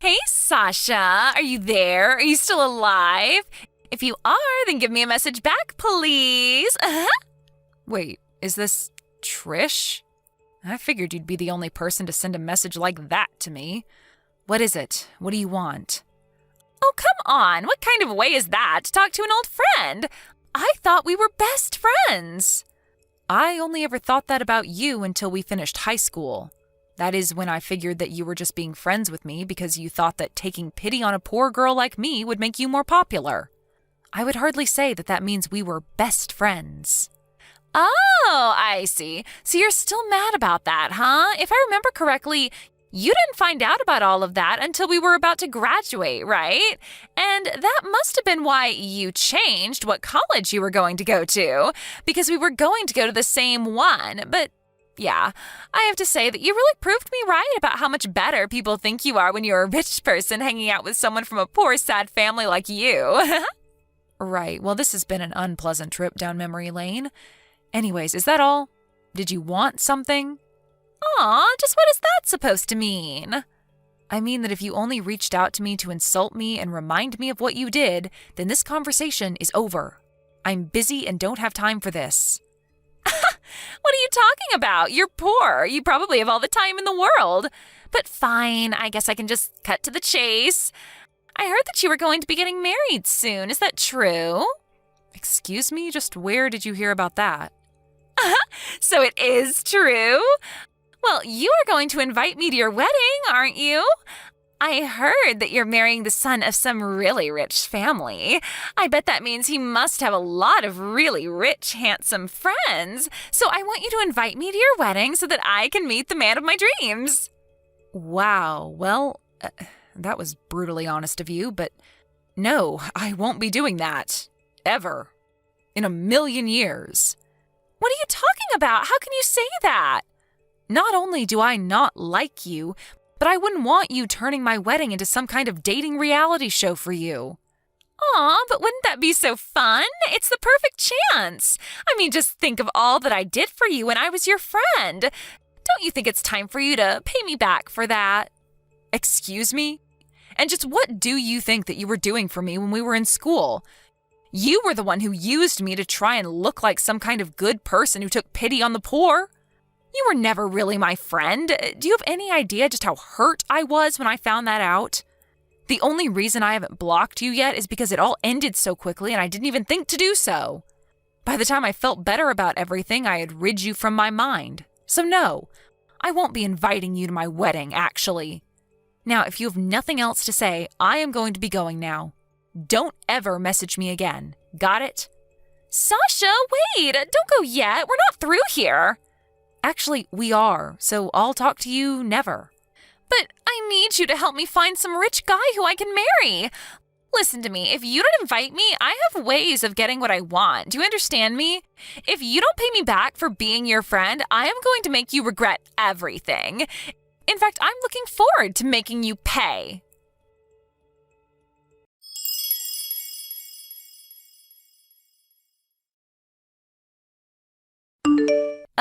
Hey, Sasha, are you there? Are you still alive? If you are, then give me a message back, please. Wait, is this Trish? I figured you'd be the only person to send a message like that to me. What is it? What do you want? Oh, come on. What kind of way is that to talk to an old friend? I thought we were best friends. I only ever thought that about you until we finished high school. That is when I figured that you were just being friends with me because you thought that taking pity on a poor girl like me would make you more popular. I would hardly say that that means we were best friends. Oh, I see. So you're still mad about that, huh? If I remember correctly, you didn't find out about all of that until we were about to graduate, right? And that must have been why you changed what college you were going to go to, because we were going to go to the same one. But yeah, I have to say that you really proved me right about how much better people think you are when you're a rich person hanging out with someone from a poor, sad family like you. Right, well, this has been an unpleasant trip down memory lane. Anyways, is that all? Did you want something? Aw, just what is that supposed to mean? I mean that if you only reached out to me to insult me and remind me of what you did, then this conversation is over. I'm busy and don't have time for this. What are you talking about? You're poor. You probably have all the time in the world. But fine, I guess I can just cut to the chase. I heard that you were going to be getting married soon. Is that true? Excuse me? Just where did you hear about that? So it is true? Well, you are going to invite me to your wedding, aren't you? I heard that you're marrying the son of some really rich family. I bet that means he must have a lot of really rich, handsome friends. So I want you to invite me to your wedding so that I can meet the man of my dreams. Wow, well, that was brutally honest of you, but no, I won't be doing that. Ever. In a million years. What are you talking about? How can you say that? Not only do I not like you, but I wouldn't want you turning my wedding into some kind of dating reality show for you. Aw, but wouldn't that be so fun? It's the perfect chance. I mean, just think of all that I did for you when I was your friend. Don't you think it's time for you to pay me back for that? Excuse me? And just what do you think that you were doing for me when we were in school? You were the one who used me to try and look like some kind of good person who took pity on the poor. You were never really my friend. Do you have any idea just how hurt I was when I found that out? The only reason I haven't blocked you yet is because it all ended so quickly and I didn't even think to do so. By the time I felt better about everything, I had rid you from my mind. So no, I won't be inviting you to my wedding, actually. Now, if you have nothing else to say, I am going to be going now. Don't ever message me again. Got it? Sasha, wait! Don't go yet. We're not through here. Actually, we are, so I'll talk to you never. But I need you to help me find some rich guy who I can marry. Listen to me, if you don't invite me, I have ways of getting what I want. Do you understand me? If you don't pay me back for being your friend, I am going to make you regret everything. In fact, I'm looking forward to making you pay.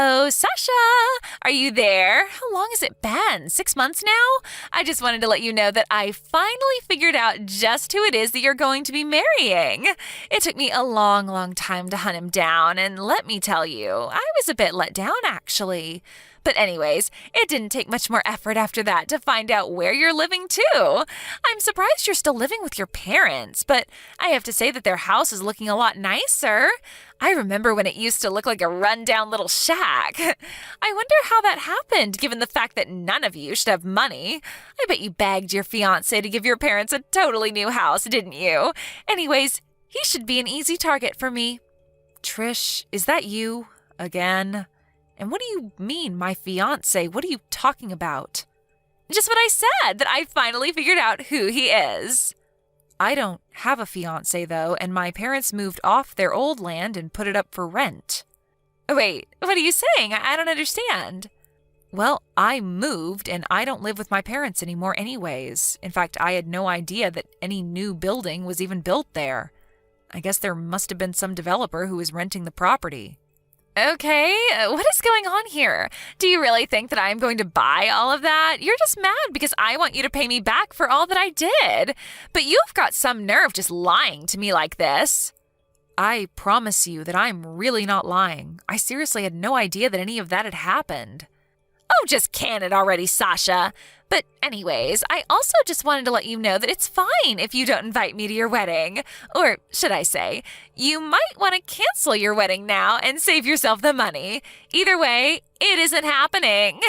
Oh, Sasha, are you there? How long has it been? 6 months now? I just wanted to let you know that I finally figured out just who it is that you're going to be marrying. It took me a long, long time to hunt him down, and let me tell you, I was a bit let down, actually. But anyways, it didn't take much more effort after that to find out where you're living, too. I'm surprised you're still living with your parents, but I have to say that their house is looking a lot nicer. I remember when it used to look like a rundown little shack. I wonder how that happened, given the fact that none of you should have money. I bet you begged your fiance to give your parents a totally new house, didn't you? Anyways, he should be an easy target for me. Trish, is that you? Again? And what do you mean, my fiance? What are you talking about? Just what I said, that I finally figured out who he is. I don't have a fiance, though, and my parents moved off their old land and put it up for rent. Wait, what are you saying? I don't understand. Well, I moved, and I don't live with my parents anymore anyways. In fact, I had no idea that any new building was even built there. I guess there must have been some developer who was renting the property. Okay, what is going on here? Do you really think that I'm going to buy all of that? You're just mad because I want you to pay me back for all that I did. But you've got some nerve just lying to me like this. I promise you that I'm really not lying. I seriously had no idea that any of that had happened. Oh, just can it already, Sasha. But anyways, I also just wanted to let you know that it's fine if you don't invite me to your wedding. Or should I say, you might want to cancel your wedding now and save yourself the money. Either way, it isn't happening.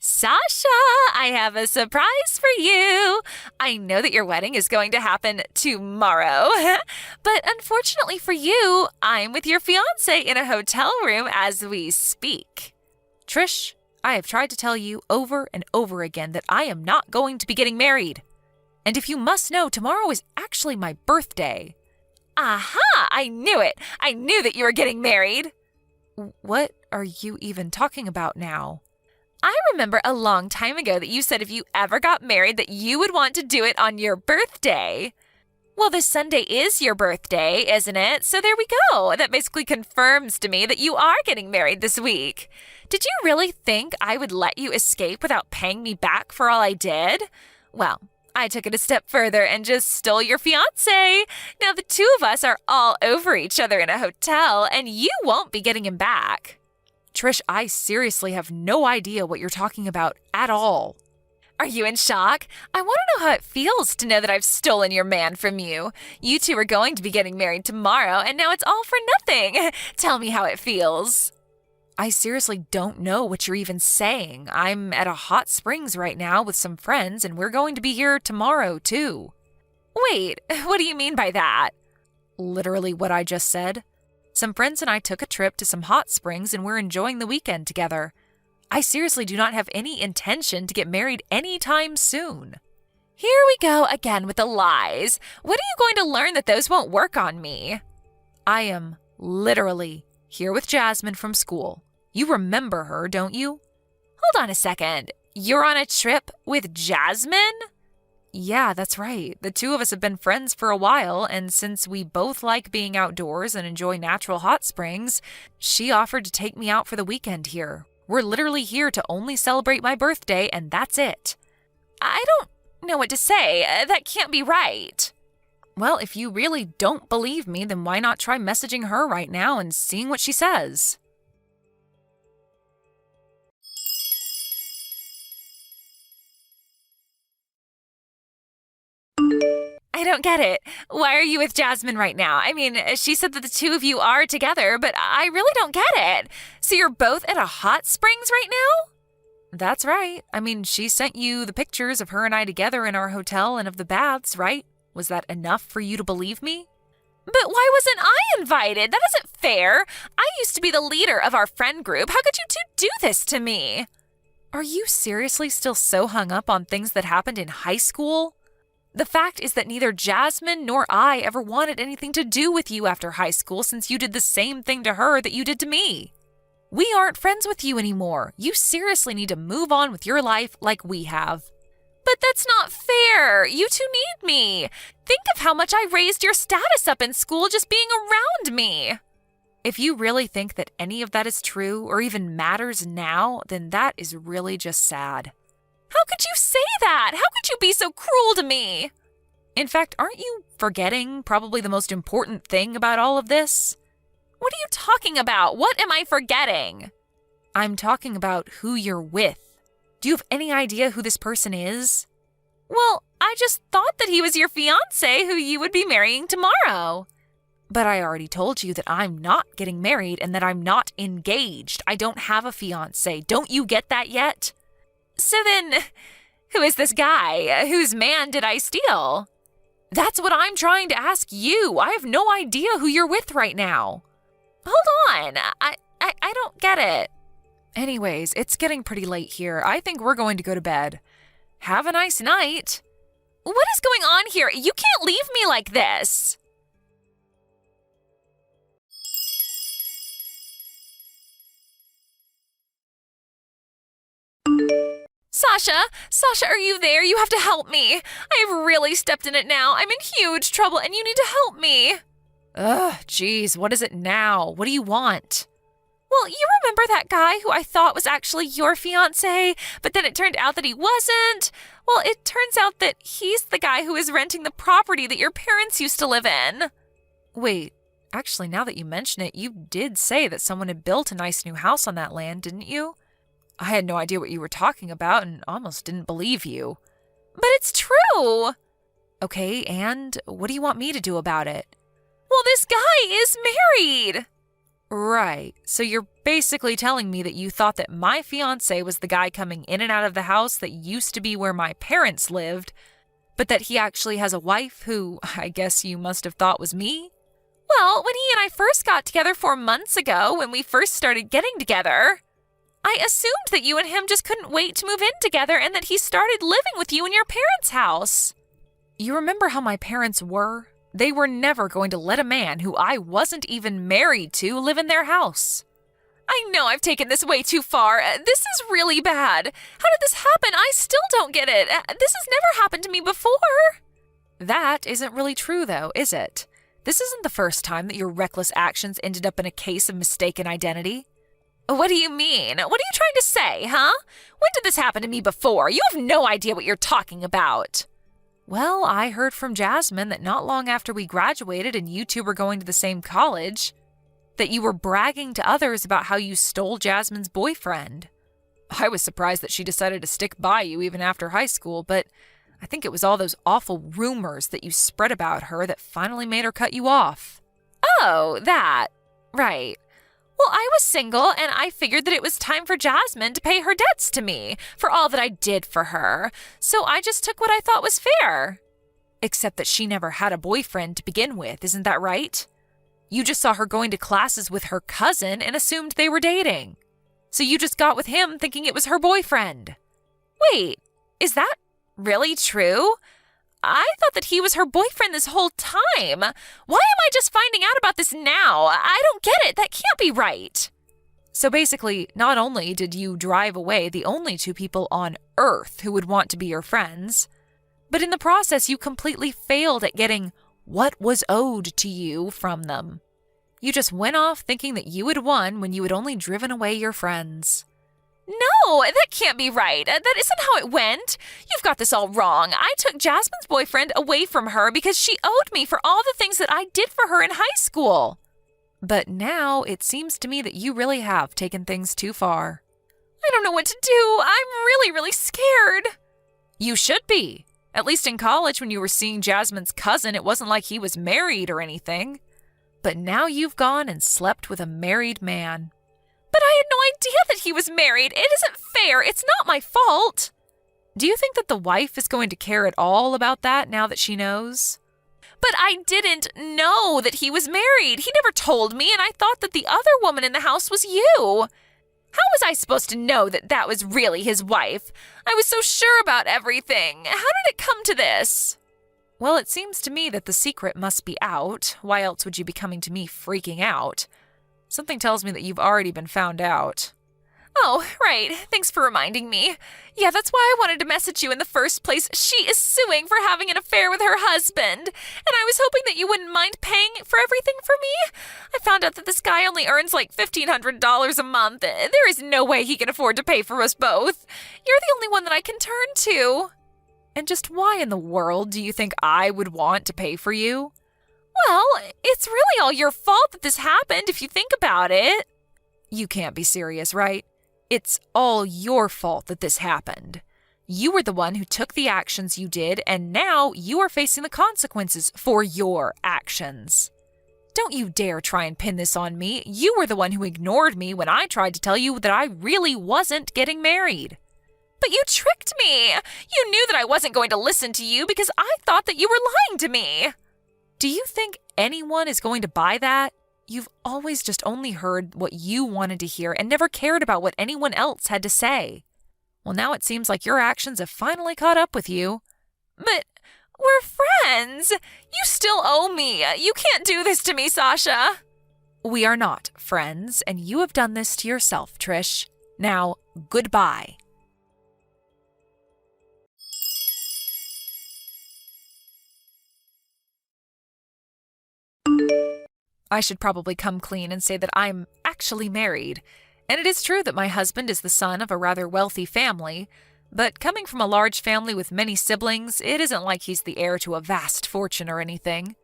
Sasha, I have a surprise for you. I know that your wedding is going to happen tomorrow, but unfortunately for you, I'm with your fiance in a hotel room as we speak. Trish, I have tried to tell you over and over again that I am not going to be getting married. And if you must know, tomorrow is actually my birthday. Aha! I knew it! I knew that you were getting married! What are you even talking about now? I remember a long time ago that you said if you ever got married that you would want to do it on your birthday. Well, this Sunday is your birthday, isn't it? So there we go. That basically confirms to me that you are getting married this week. Did you really think I would let you escape without paying me back for all I did? Well, I took it a step further and just stole your fiance. Now the two of us are all over each other in a hotel, and you won't be getting him back. Trish, I seriously have no idea what you're talking about at all. Are you in shock? I want to know how it feels to know that I've stolen your man from you. You two are going to be getting married tomorrow, and now it's all for nothing. Tell me how it feels. I seriously don't know what you're even saying. I'm at a hot springs right now with some friends, and we're going to be here tomorrow, too. Wait, what do you mean by that? Literally what I just said. Some friends and I took a trip to some hot springs and we're enjoying the weekend together. I seriously do not have any intention to get married anytime soon. Here we go again with the lies. When are you going to learn that those won't work on me? I am literally here with Jasmine from school. You remember her, don't you? Hold on a second. You're on a trip with Jasmine? Yeah, that's right. The two of us have been friends for a while, and since we both like being outdoors and enjoy natural hot springs, she offered to take me out for the weekend here. We're literally here to only celebrate my birthday, and that's it. I don't know what to say. That can't be right. Well, if you really don't believe me, then why not try messaging her right now and seeing what she says? I don't get it. Why are you with Jasmine right now? I mean, she said that the two of you are together, but I really don't get it. So you're both at a hot springs right now? That's right. I mean, she sent you the pictures of her and I together in our hotel and of the baths, right? Was that enough for you to believe me? But why wasn't I invited? That isn't fair. I used to be the leader of our friend group. How could you two do this to me? Are you seriously still so hung up on things that happened in high school? The fact is that neither Jasmine nor I ever wanted anything to do with you after high school since you did the same thing to her that you did to me. We aren't friends with you anymore. You seriously need to move on with your life like we have. But that's not fair. You two need me. Think of how much I raised your status up in school just being around me. If you really think that any of that is true or even matters now, then that is really just sad. How could you say that? How could you be so cruel to me? In fact, aren't you forgetting probably the most important thing about all of this? What are you talking about? What am I forgetting? I'm talking about who you're with. Do you have any idea who this person is? Well, I just thought that he was your fiance who you would be marrying tomorrow. But I already told you that I'm not getting married and that I'm not engaged. I don't have a fiance. Don't you get that yet? So then, who is this guy? Whose man did I steal? That's what I'm trying to ask you. I have no idea who you're with right now. Hold on. I don't get it. Anyways, it's getting pretty late here. I think we're going to go to bed. Have a nice night. What is going on here? You can't leave me like this. Sasha, are you there? You have to help me. I have really stepped in it now. I'm in huge trouble and you need to help me. Ugh, geez, what is it now? What do you want? Well, you remember that guy who I thought was actually your fiance, but then it turned out that he wasn't? Well, it turns out that he's the guy who is renting the property that your parents used to live in. Wait, actually, now that you mention it, you did say that someone had built a nice new house on that land, didn't you? I had no idea what you were talking about and almost didn't believe you. But it's true! Okay, and what do you want me to do about it? Well, this guy is married! Right, so you're basically telling me that you thought that my fiancé was the guy coming in and out of the house that used to be where my parents lived, but that he actually has a wife who I guess you must have thought was me? Well, when he and I first got together 4 months ago, when we first started getting together, I assumed that you and him just couldn't wait to move in together and that he started living with you in your parents' house. You remember how my parents were? They were never going to let a man who I wasn't even married to live in their house. I know I've taken this way too far. This is really bad. How did this happen? I still don't get it. This has never happened to me before. That isn't really true, though, is it? This isn't the first time that your reckless actions ended up in a case of mistaken identity. What do you mean? What are you trying to say, huh? When did this happen to me before? You have no idea what you're talking about. Well, I heard from Jasmine that not long after we graduated and you two were going to the same college, that you were bragging to others about how you stole Jasmine's boyfriend. I was surprised that she decided to stick by you even after high school, but I think it was all those awful rumors that you spread about her that finally made her cut you off. Oh, that. Right. Well, I was single, and I figured that it was time for Jasmine to pay her debts to me for all that I did for her, so I just took what I thought was fair. Except that she never had a boyfriend to begin with, isn't that right? You just saw her going to classes with her cousin and assumed they were dating. So you just got with him thinking it was her boyfriend. Wait, is that really true? I thought that he was her boyfriend this whole time. Why am I just finding out about this now? I don't get it. That can't be right. So basically, not only did you drive away the only two people on Earth who would want to be your friends, but in the process, you completely failed at getting what was owed to you from them. You just went off thinking that you had won when you had only driven away your friends. No, that can't be right. That isn't how it went. You've got this all wrong. I took Jasmine's boyfriend away from her because she owed me for all the things that I did for her in high school. But now it seems to me that you really have taken things too far. I don't know what to do. I'm really scared. You should be. At least in college when you were seeing Jasmine's cousin, it wasn't like he was married or anything. But now you've gone and slept with a married man. But I had no idea that he was married. It isn't fair. It's not my fault. Do you think that the wife is going to care at all about that now that she knows? But I didn't know that he was married. He never told me, and I thought that the other woman in the house was you. How was I supposed to know that that was really his wife? I was so sure about everything. How did it come to this? Well, it seems to me that the secret must be out. Why else would you be coming to me freaking out? Something tells me that you've already been found out. Oh, right. Thanks for reminding me. Yeah, that's why I wanted to message you in the first place. She is suing for having an affair with her husband. And I was hoping that you wouldn't mind paying for everything for me. I found out that this guy only earns like $1,500 a month. There is no way he can afford to pay for us both. You're the only one that I can turn to. And just why in the world do you think I would want to pay for you? Well, it's really all your fault that this happened if you think about it. You can't be serious, right? It's all your fault that this happened. You were the one who took the actions you did, and now you are facing the consequences for your actions. Don't you dare try and pin this on me. You were the one who ignored me when I tried to tell you that I really wasn't getting married. But you tricked me. You knew that I wasn't going to listen to you because I thought that you were lying to me. Do you think anyone is going to buy that? You've always just only heard what you wanted to hear and never cared about what anyone else had to say. Well, now it seems like your actions have finally caught up with you. But we're friends. You still owe me. You can't do this to me, Sasha. We are not friends, and you have done this to yourself, Trish. Now, goodbye. I should probably come clean and say that I'm actually married. And it is true that my husband is the son of a rather wealthy family, but coming from a large family with many siblings, it isn't like he's the heir to a vast fortune or anything.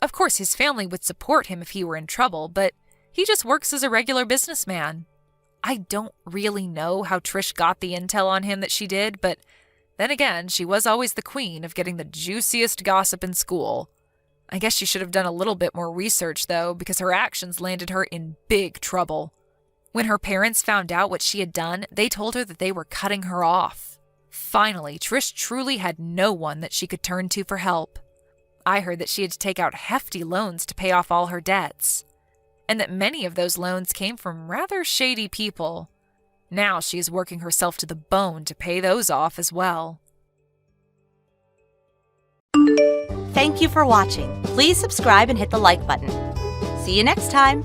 Of course, his family would support him if he were in trouble, but he just works as a regular businessman. I don't really know how Trish got the intel on him that she did, but then again, she was always the queen of getting the juiciest gossip in school. I guess she should have done a little bit more research, though, because her actions landed her in big trouble. When her parents found out what she had done, they told her that they were cutting her off. Finally, Trish truly had no one that she could turn to for help. I heard that she had to take out hefty loans to pay off all her debts, and that many of those loans came from rather shady people. Now she is working herself to the bone to pay those off as well. Thank you for watching. Please subscribe and hit the like button. See you next time.